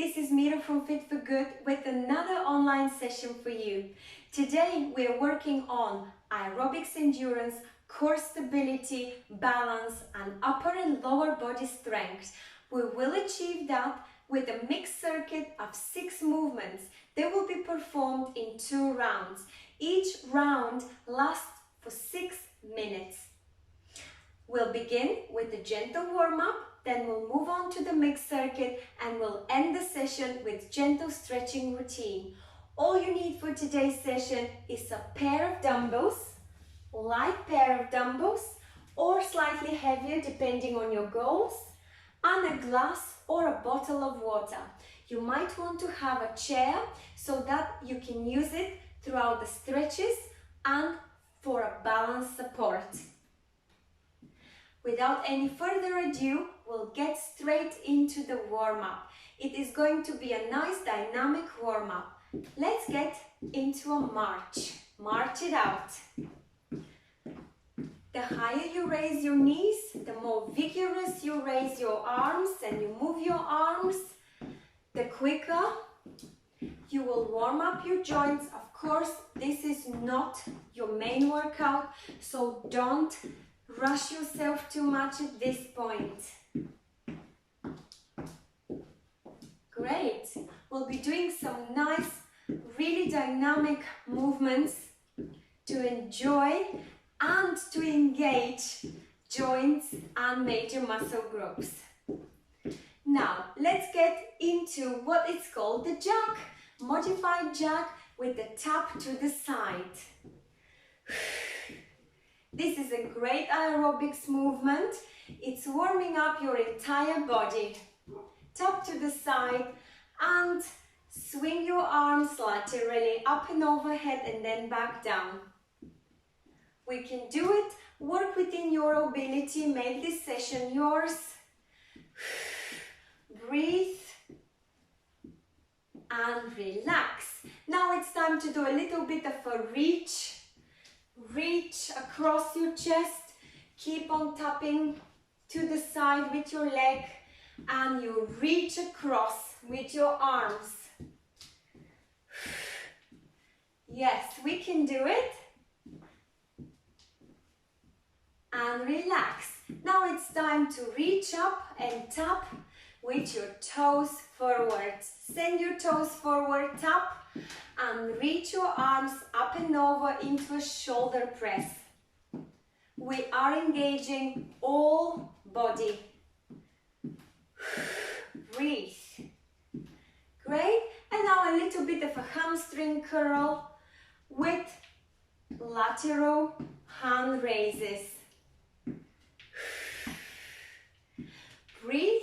This is Mira from Fit for Good with another online session for you. Today we are working on aerobics endurance, core stability, balance and upper and lower body strength. We will achieve that with a mixed circuit of 6 movements. They will be performed in 2 rounds. Each round lasts for 6 minutes. We'll begin with a gentle warm-up, then we'll move on to the mixed circuit and we'll end the session with gentle stretching routine. All you need for today's session is a pair of dumbbells, light pair of dumbbells or slightly heavier depending on your goals, and a glass or a bottle of water. You might want to have a chair so that you can use it throughout the stretches and for a balance support. Without any further ado, we'll get straight into the warm-up. It is going to be a nice dynamic warm-up. Let's get into a march. March it out. The higher you raise your knees, the more vigorous you raise your arms and you move your arms, the quicker you will warm up your joints. Of course, this is not your main workout, so don't rush yourself too much at this point. Great. We'll be doing some nice, really dynamic movements to enjoy and to engage joints and major muscle groups. Now, let's get into what is called the jack. Modified jack with the tap to the side. This is a great aerobics movement. It's warming up your entire body. Tap to the side and swing your arms laterally up and overhead and then back down. We can do it. Work within your ability. Make this session yours. Breathe and relax. Now it's time to do a little bit of a reach. Reach across your chest, keep on tapping to the side with your leg and you reach across with your arms. Yes, we can do it. And relax. Now it's time to reach up and tap with your toes forward. Send your toes forward, tap and reach your arms up and over into a shoulder press. We are engaging all body. Breathe. Great. And now a little bit of a hamstring curl with lateral hand raises. Breathe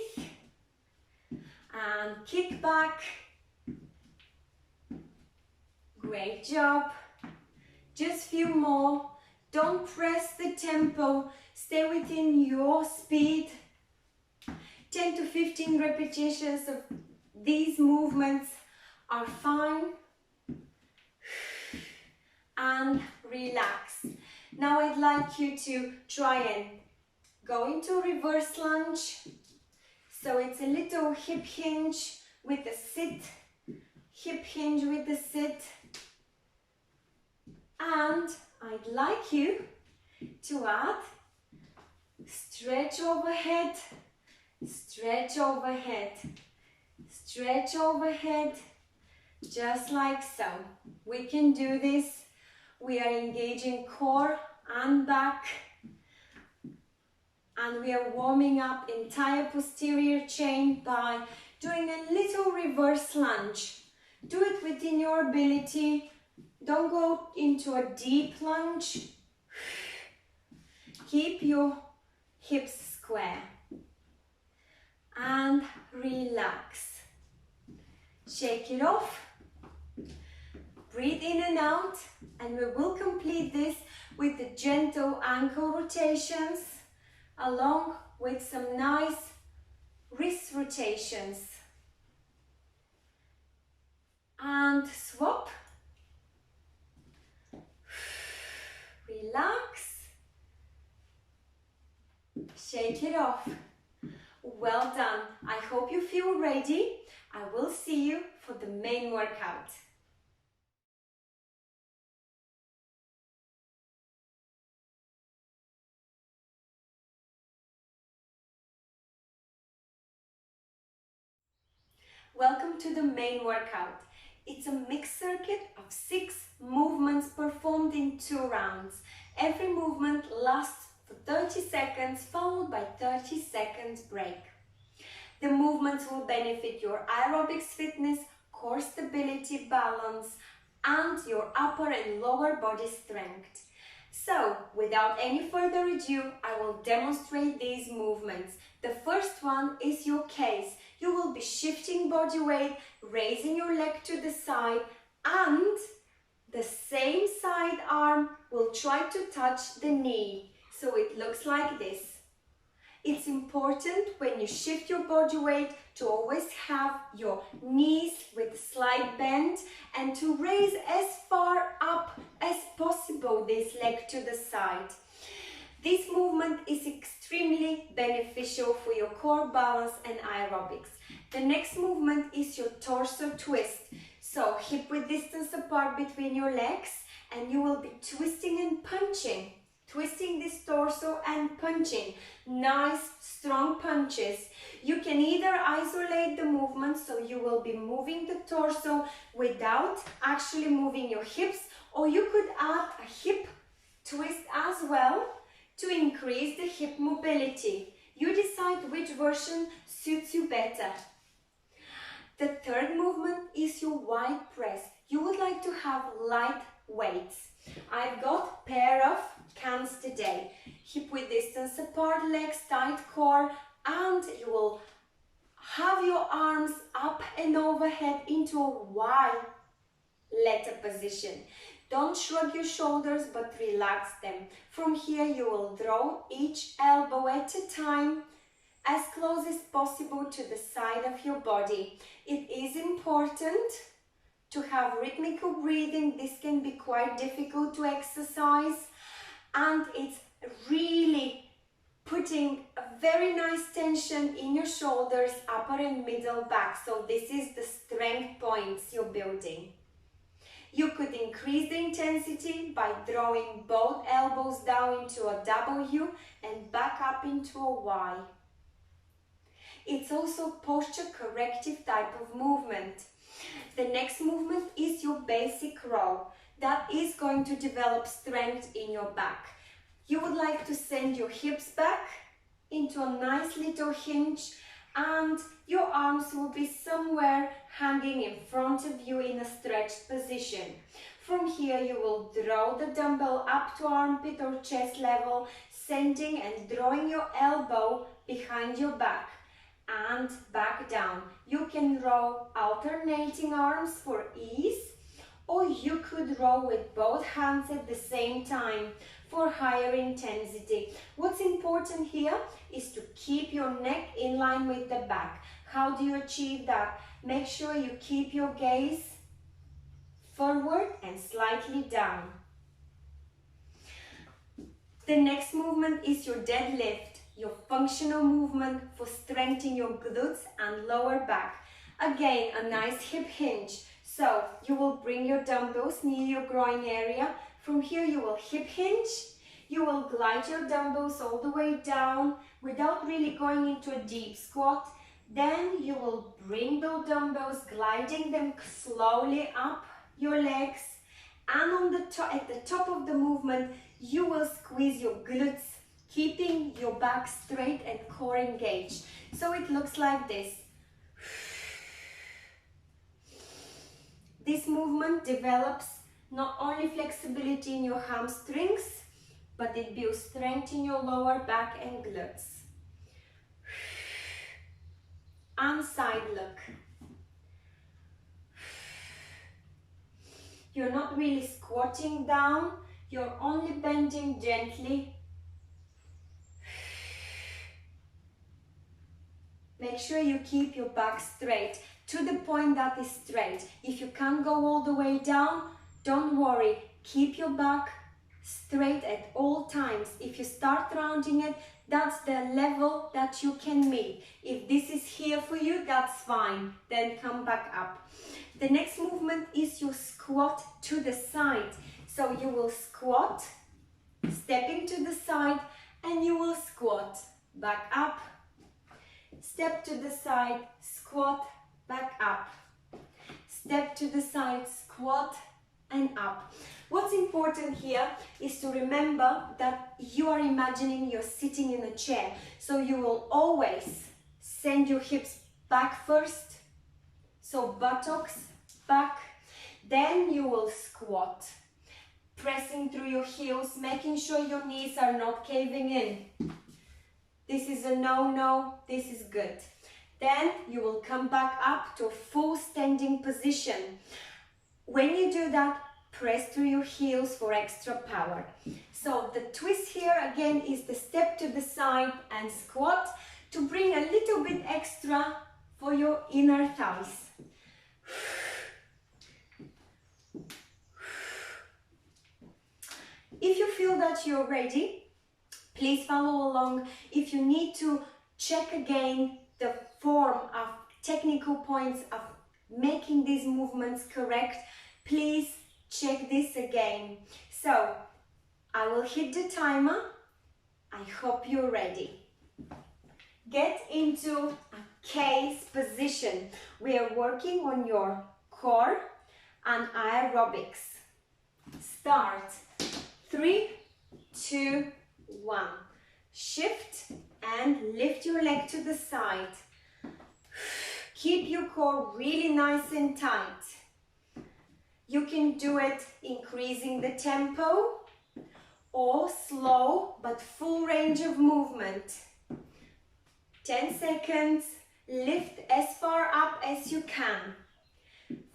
and kick back. Great job. Just a few more. Don't press the tempo. Stay within your speed. 10 to 15 repetitions of these movements are fine. And relax. Now I'd like you to try and go into reverse lunge. So it's a little hip hinge with a sit. Hip hinge with the sit. And I'd like you to add stretch overhead, stretch overhead, stretch overhead, just like so. We can do this. We are engaging core and back. And we are warming up entire posterior chain by doing a little reverse lunge. Do it within your ability. Don't go into a deep lunge. Keep your hips square. And relax. Shake it off. Breathe in and out. And we will complete this with the gentle ankle rotations along with some nice wrist rotations. And swap. Relax. Shake it off. Well done. I hope you feel ready. I will see you for the main workout. Welcome to the main workout. It's a mixed circuit of 6 movements performed in 2 rounds. Every movement lasts for 30 seconds followed by 30 seconds break. The movements will benefit your aerobics fitness, core stability, balance, and your upper and lower body strength. So, without any further ado, I will demonstrate these movements. The first one is your case. You will be shifting body weight, raising your leg to the side, and the same side arm will try to touch the knee. So it looks like this. It's important when you shift your body weight to always have your knees with a slight bend and to raise as far up as possible this leg to the side. This movement is extremely beneficial for your core balance and aerobics. The next movement is your torso twist. So hip width distance apart between your legs, and you will be twisting and punching. Twisting this torso and punching. Nice, strong punches. You can either isolate the movement, so you will be moving the torso without actually moving your hips, or you could add a hip twist as well to increase the hip mobility. You decide which version suits you better. The third movement is your wide press. You would like to have light weights. I've got pair of cans today. Hip width distance apart, legs tight core, and you will have your arms up and overhead into a Y letter position. Don't shrug your shoulders, but relax them. From here, you will draw each elbow at a time, as close as possible to the side of your body. It is important to have rhythmical breathing. This can be quite difficult to exercise, and it's really putting a very nice tension in your shoulders, upper and middle back. So this is the strength points you're building. You could increase the intensity by drawing both elbows down into a W and back up into a Y. It's also posture corrective type of movement. The next movement is your basic row. That is going to develop strength in your back. You would like to send your hips back into a nice little hinge, and your arms will be somewhere hanging in front of you in a stretched position. From here, you will draw the dumbbell up to armpit or chest level, sending and drawing your elbow behind your back and back down. You can row alternating arms for ease, or you could row with both hands at the same time for higher intensity. What's important here is to keep your neck in line with the back. How do you achieve that? Make sure you keep your gaze forward and slightly down. The next movement is your deadlift, your functional movement for strengthening your glutes and lower back. Again, a nice hip hinge. So you will bring your dumbbells near your groin area. From here you will hip hinge. You will glide your dumbbells all the way down without really going into a deep squat. Then you will bring those dumbbells, gliding them slowly up your legs. And on the at the top of the movement, you will squeeze your glutes, keeping your back straight and core engaged. So it looks like this. This movement develops not only flexibility in your hamstrings, but it builds strength in your lower back and glutes. And side look. You're not really squatting down, you're only bending gently. Make sure you keep your back straight, to the point that is straight. If you can't go all the way down, don't worry. Keep your back straight at all times. If you start rounding it, that's the level that you can meet. If this is here for you, that's fine. Then come back up. The next movement is your squat to the side. So you will squat, stepping to the side, and you will squat, back up, step to the side, squat, back up, step to the side, squat, and up. What's important here is to remember that you are imagining you're sitting in a chair. So you will always send your hips back first. So buttocks back. Then you will squat, pressing through your heels, making sure your knees are not caving in. This is a no-no, this is good. Then you will come back up to a full standing position. When you do that, press through your heels for extra power. So the twist here again is the step to the side and squat to bring a little bit extra for your inner thighs. If you feel that you're ready, please follow along. If you need to check again the form of technical points of making these movements correct, please check this again. So I will hit the timer. I hope you're ready. Get into a case position. We are working on your core and aerobics. Start. 3, 2, 1. Shift and lift your leg to the side. Keep your core really nice and tight. You can do it increasing the tempo or slow but full range of movement. 10 seconds. Lift as far up as you can.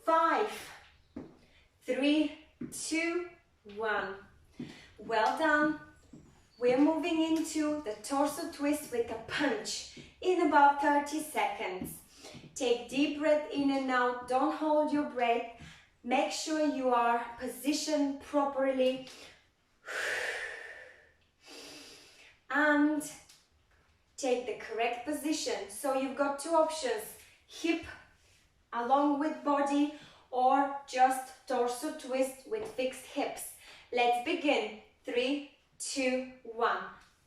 5, 3, 2, 1. Well done. We're moving into the torso twist with a punch in about 30 seconds. Take deep breath in and out. Don't hold your breath. Make sure you are positioned properly. And take the correct position. So you've got two options. Hip along with body or just torso twist with fixed hips. Let's begin. 3, 2, 1.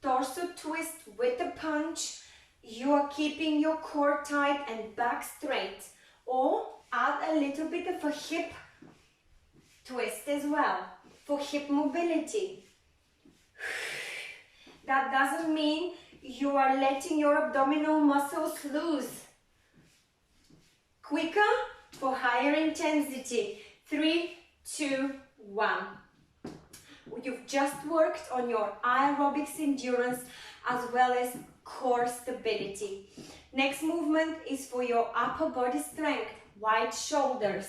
Torso twist with a punch. You are keeping your core tight and back straight. Or add a little bit of a hip twist as well for hip mobility. That doesn't mean you are letting your abdominal muscles loose. Quicker for higher intensity. 3, 2, 1. You've just worked on your aerobics endurance as well as core stability. Next movement is for your upper body strength, wide shoulders.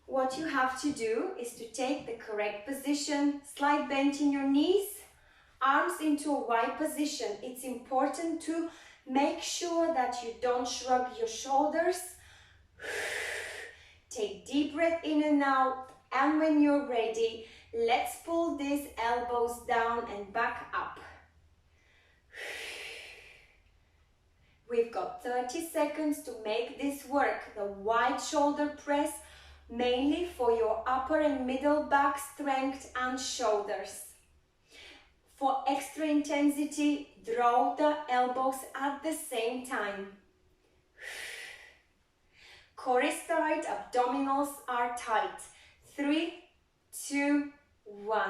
What you have to do is to take the correct position, slight bend in your knees, arms into a wide position. It's important to make sure that you don't shrug your shoulders. Take deep breath in and out, and when you're ready, let's pull these elbows down and back up. We've got 30 seconds to make this work. The wide shoulder press, mainly for your upper and middle back strength and shoulders. For extra intensity, draw the elbows at the same time. Core is tight, abdominals are tight. 3, 2, 1.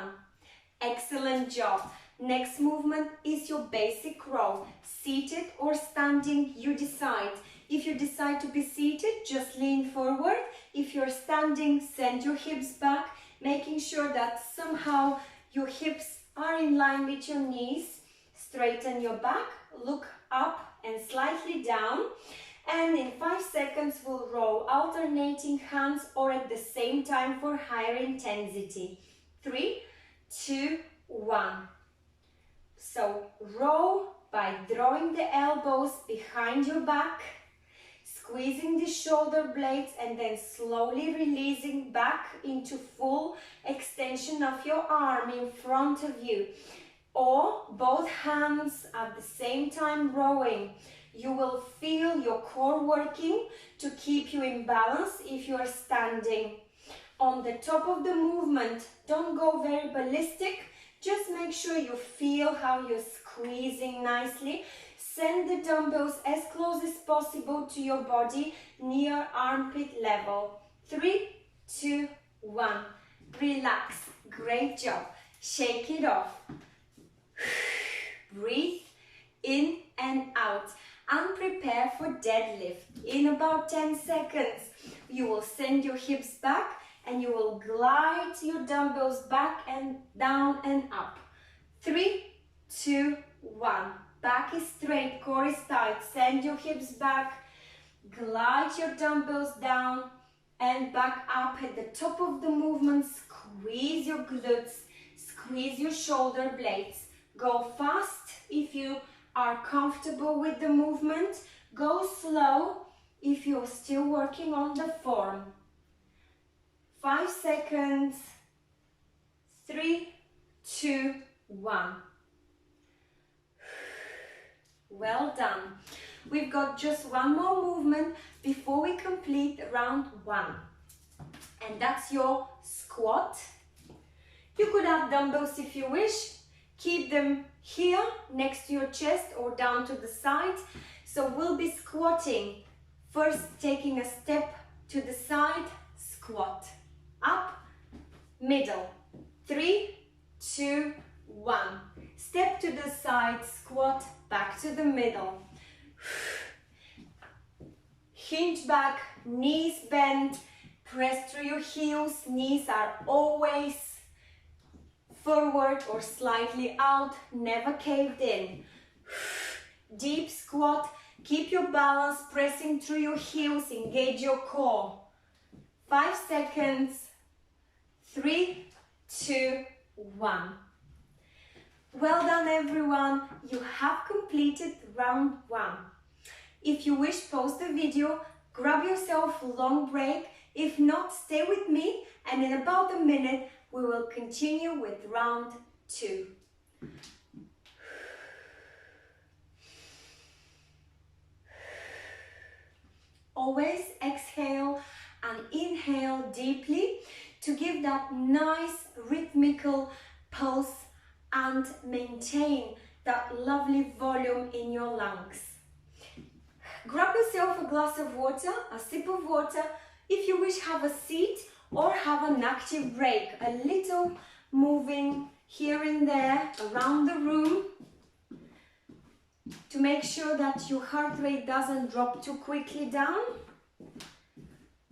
Excellent job. Next movement is your basic row. Seated or standing, you decide. If you decide to be seated, just lean forward. If you're standing, send your hips back, making sure that somehow your hips are in line with your knees. Straighten your back, look up and slightly down. And in 5 seconds, we'll row alternating hands or at the same time for higher intensity. 3, 2, 1. So row by drawing the elbows behind your back. squeezing the shoulder blades and then slowly releasing back into full extension of your arm in front of you. Or both hands at the same time rowing. You will feel your core working to keep you in balance if you are standing. On the top of the movement, don't go very ballistic. Just make sure you feel how you're squeezing nicely. Send the dumbbells as close as possible to your body, near armpit level. 3, 2, 1. Relax. Great job. Shake it off. Breathe in and out. And prepare for deadlift. In about 10 seconds, you will send your hips back and you will glide your dumbbells back and down and up. 3, 2, 1. Back is straight, core is tight. Send your hips back. Glide your dumbbells down and back up. At the top of the movement, squeeze your glutes, squeeze your shoulder blades. Go fast if you are comfortable with the movement. Go slow if you're still working on the form. 5 seconds. 3, 2, 1. Well done. We've got just one more movement before we complete round 1. And that's your squat. You could have dumbbells if you wish. Keep them here next to your chest or down to the side. So we'll be squatting. First taking a step to the side, squat. Up, middle. 3, 2, 1. Step to the side, squat, back to the middle. Hinge back, knees bent, press through your heels. Knees are always forward or slightly out, never caved in. Deep squat, keep your balance, pressing through your heels, engage your core. 5 seconds. 3, 2, 1. Well done, everyone. You have completed round 1. If you wish, pause the video, grab yourself a long break. If not, stay with me, and in about a minute, we will continue with round 2. Always exhale and inhale deeply to give that nice rhythmical pulse and maintain that lovely volume in your lungs. Grab yourself a glass of water, a sip of water. If you wish, have a seat or have an active break, a little moving here and there around the room to make sure that your heart rate doesn't drop too quickly down.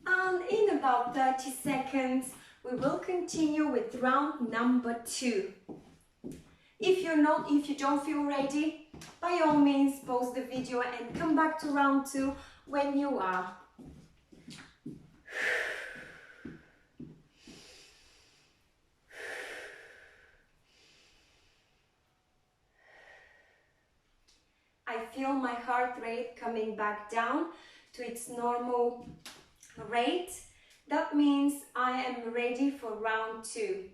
And in about 30 seconds, we will continue with round number 2. If you don't feel ready, by all means, pause the video and come back to round 2 when you are. I feel my heart rate coming back down to its normal rate. That means I am ready for round 2.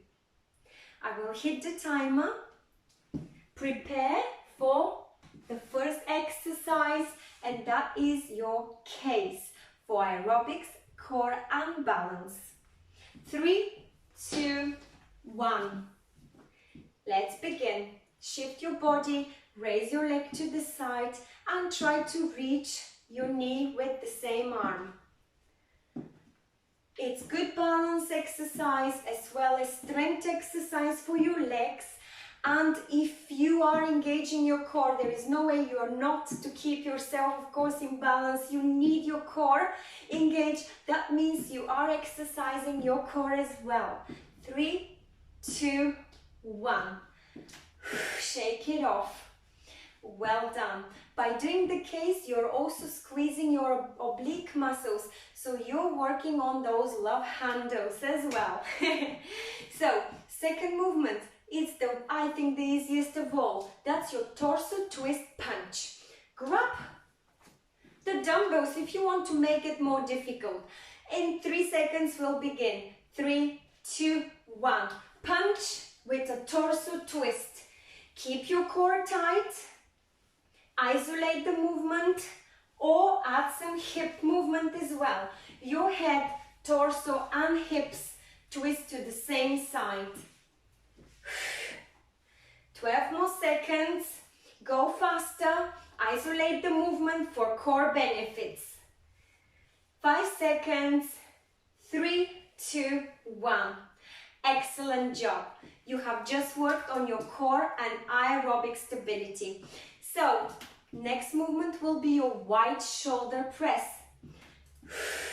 I will hit the timer. Prepare for the first exercise, and that is your case for aerobics, core and balance. 3, 2, 1. Let's begin. Shift your body, raise your leg to the side and try to reach your knee with the same arm. It's good balance exercise as well as strength exercise for your legs. And if you are engaging your core, there is no way you are not to keep yourself, of course, in balance. You need your core engaged. That means you are exercising your core as well. 3, 2, 1. Shake it off. Well done. By doing the case, you're also squeezing your oblique muscles, so you're working on those love handles as well. So, second movement is I think the easiest of all. That's your torso twist punch. Grab the dumbbells if if you want to make it more difficult. In 3 seconds we'll begin. 3, 2, 1. Punch with a torso twist. Keep your core tight. Isolate the movement or add some hip movement as well. Your head, torso and hips twist to the same side. 12 more seconds. Go faster. Isolate the movement for core benefits. 5 seconds. 3, 2, 1. Excellent job. You have just worked on your core and aerobic stability. So, next movement will be your wide shoulder press.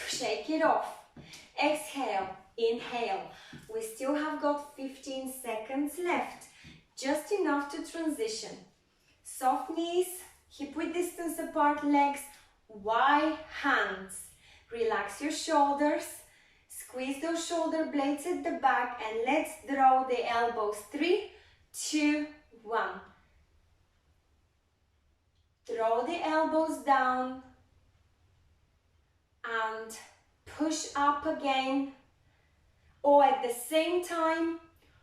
Shake it off. Exhale, inhale. We still have got 15 seconds left. Just enough to transition. Soft knees, hip width distance apart legs, wide hands. Relax your shoulders. Squeeze those shoulder blades at the back and let's draw the elbows. 3, 2, 1. Draw the elbows down and push up again, or at the same time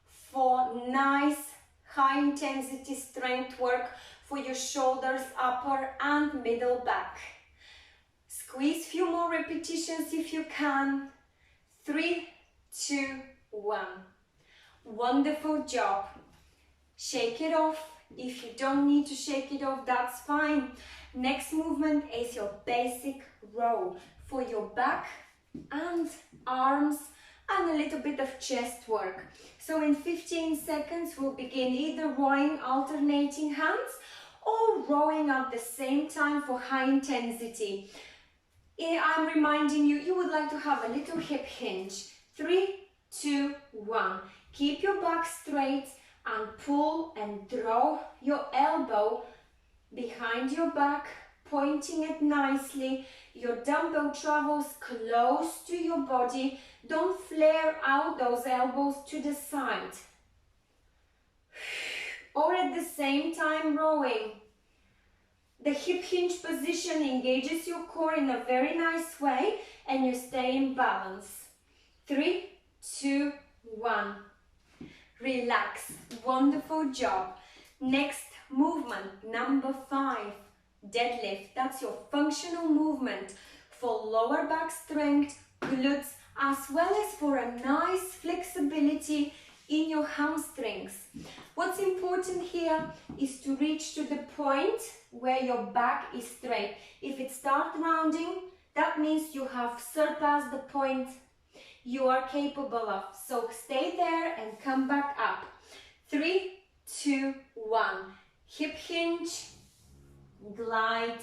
for nice high intensity strength work for your shoulders, upper and middle back. Squeeze few more repetitions if you can. 3, 2, 1. Wonderful job. Shake it off. If you don't need to shake it off, that's fine. Next movement is your basic row for your back and arms and a little bit of chest work. So in 15 seconds we'll begin either rowing alternating hands or rowing at the same time for high intensity. I'm reminding you, you would like to have a little hip hinge. 3, 2, 1. Keep your back straight and pull and draw your elbow behind your back, pointing it nicely. Your dumbbell travels close to your body. Don't flare out those elbows to the side. Or at the same time rowing. The hip hinge position engages your core in a very nice way and you stay in balance. 3, 2, 1. Relax. Wonderful job. Next movement, number 5. Deadlift. That's your functional movement for lower back strength, glutes, as well as for a nice flexibility in your hamstrings. What's important here is to reach to the point where your back is straight. If it starts rounding, that means you have surpassed the point you are capable of. So stay there and come back up. 3, 2, 1. Hip hinge, glide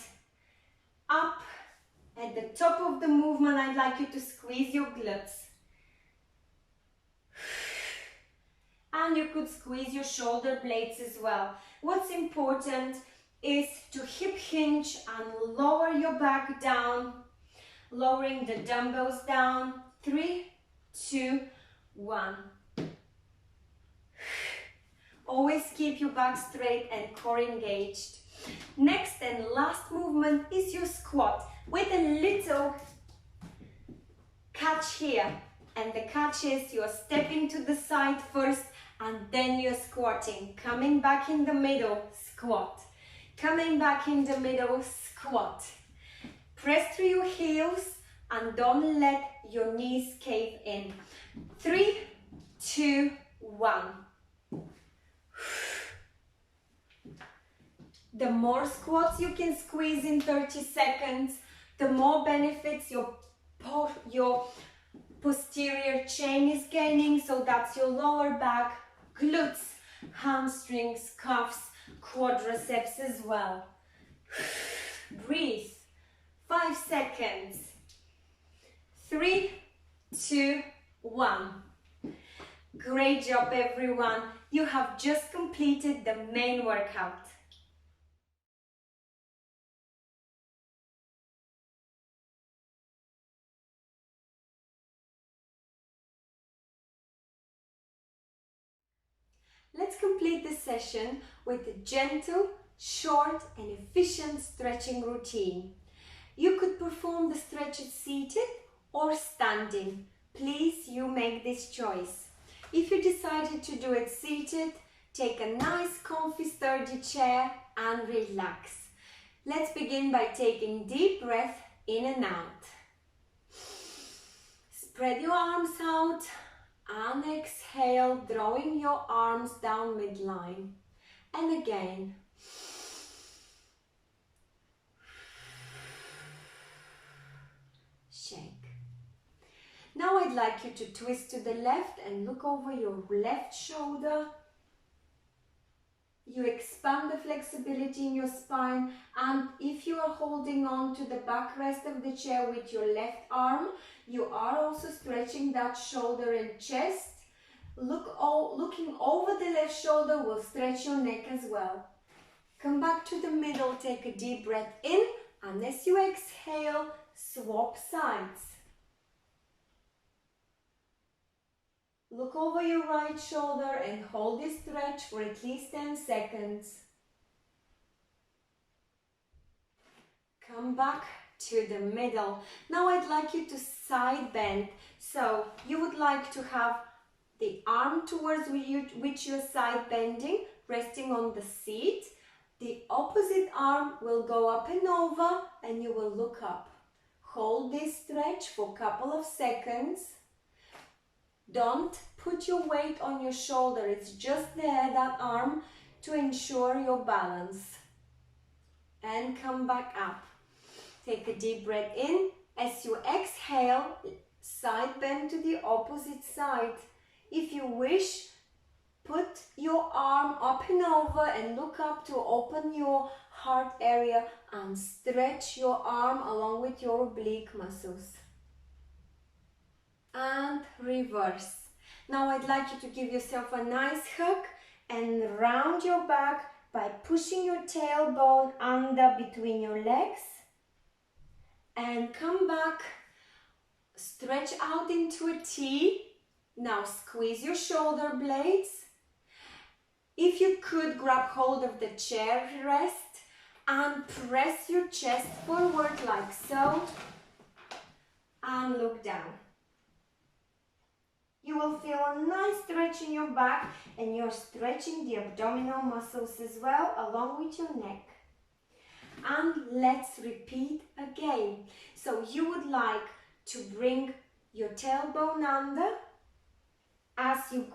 up. At the top of the movement, I'd like you to squeeze your glutes. And you could squeeze your shoulder blades as well. What's important is to hip hinge and lower your back down, lowering the dumbbells down. 3, 2, 1. Always keep your back straight and core engaged. Next and last movement is your squat with a little catch here. And the catch is you're stepping to the side first and then you're squatting. Coming back in the middle, squat. Coming back in the middle, squat. Press through your heels and don't let your knees cave in. 3, 2, 1. The more squats you can squeeze in 30 seconds, the more benefits your posterior chain is gaining. So that's your lower back, glutes, hamstrings, calves, quadriceps as well. Breathe. 5 seconds. 3, 2, 1. Great job, everyone. You have just completed the main workout. Let's complete the session with a gentle, short and efficient stretching routine. You could perform the stretches seated or standing. Please, you make this choice. If you decided to do it seated, take a nice comfy sturdy chair and relax. Let's begin by taking deep breath in and out. Spread your arms out and exhale, drawing your arms down midline. And again. Shake. Now I'd like you to twist to the left and look over your left shoulder. You expand the flexibility in your spine, and if you are holding on to the backrest of the chair with your left arm, you are also stretching that shoulder and chest. Looking over the left shoulder will stretch your neck as well. Come back to the middle, take a deep breath in, and as you exhale, swap sides. Look over your right shoulder and hold this stretch for at least 10 seconds. Come back to the middle. Now I'd like you to side bend. So you would like to have the arm towards which you're side bending, resting on the seat. The opposite arm will go up and over and you will look up. Hold this stretch for a couple of seconds. Don't put your weight on your shoulder, it's just there, that arm, to ensure your balance. And come back up. Take a deep breath in. As you exhale, side bend to the opposite side. If you wish, put your arm up and over and look up to open your heart area and stretch your arm along with your oblique muscles. And reverse. Now I'd like you to give yourself a nice hug and round your back by pushing your tailbone under between your legs. And come back, stretch out into a T. Now squeeze your shoulder blades. If you could, grab hold of the chair rest and press your chest forward like so. And look down. You will feel a nice stretch in your back and you're stretching the abdominal muscles as well along with your neck. And let's repeat again. So you would like to bring your tailbone under as you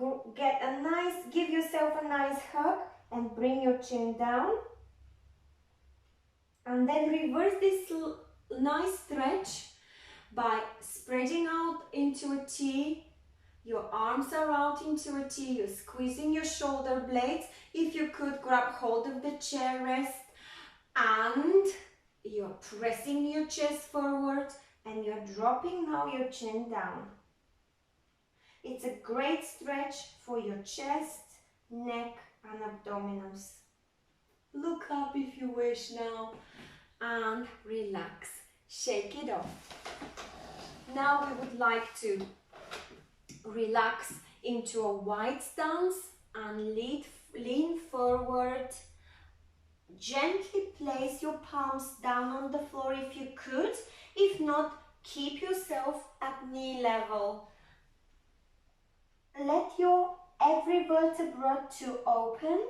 give yourself a nice hug and bring your chin down. And then reverse this nice stretch by spreading out into a T. Your arms are out into a T, you're squeezing your shoulder blades. If you could, grab hold of the chair rest and you're pressing your chest forward and you're dropping now your chin down. It's a great stretch for your chest, neck and abdominals. Look up if you wish now and relax. Shake it off. Now we would like to relax into a wide stance and lean forward. Gently place your palms down on the floor if you could. If not, keep yourself at knee level. Let your every vertebra to open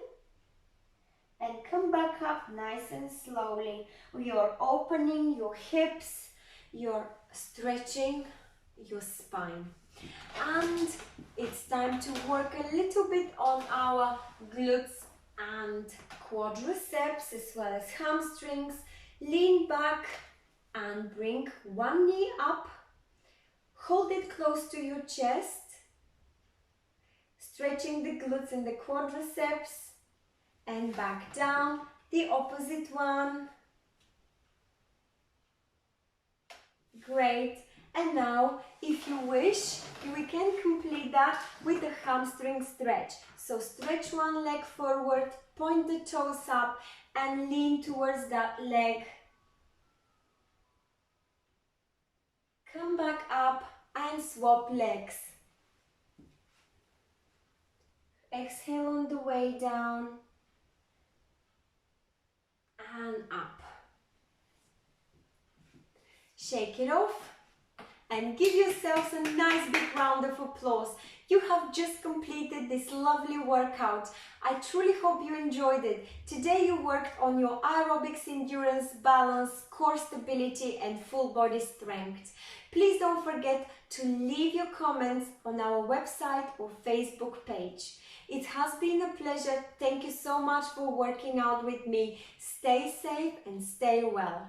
and come back up nice and slowly. You're opening your hips, you're stretching your spine. And it's time to work a little bit on our glutes and quadriceps as well as hamstrings. Lean back and bring one knee up. Hold it close to your chest. Stretching the glutes and the quadriceps. And back down. The opposite one. Great. And now, if you wish, we can complete that with a hamstring stretch. So stretch one leg forward, point the toes up and lean towards that leg. Come back up and swap legs. Exhale on the way down and up. Shake it off and give yourselves a nice big round of applause. You have just completed this lovely workout. I truly hope you enjoyed it. Today you worked on your aerobics, endurance, balance, core stability and full body strength. Please don't forget to leave your comments on our website or Facebook page. It has been a pleasure. Thank you so much for working out with me. Stay safe and stay well.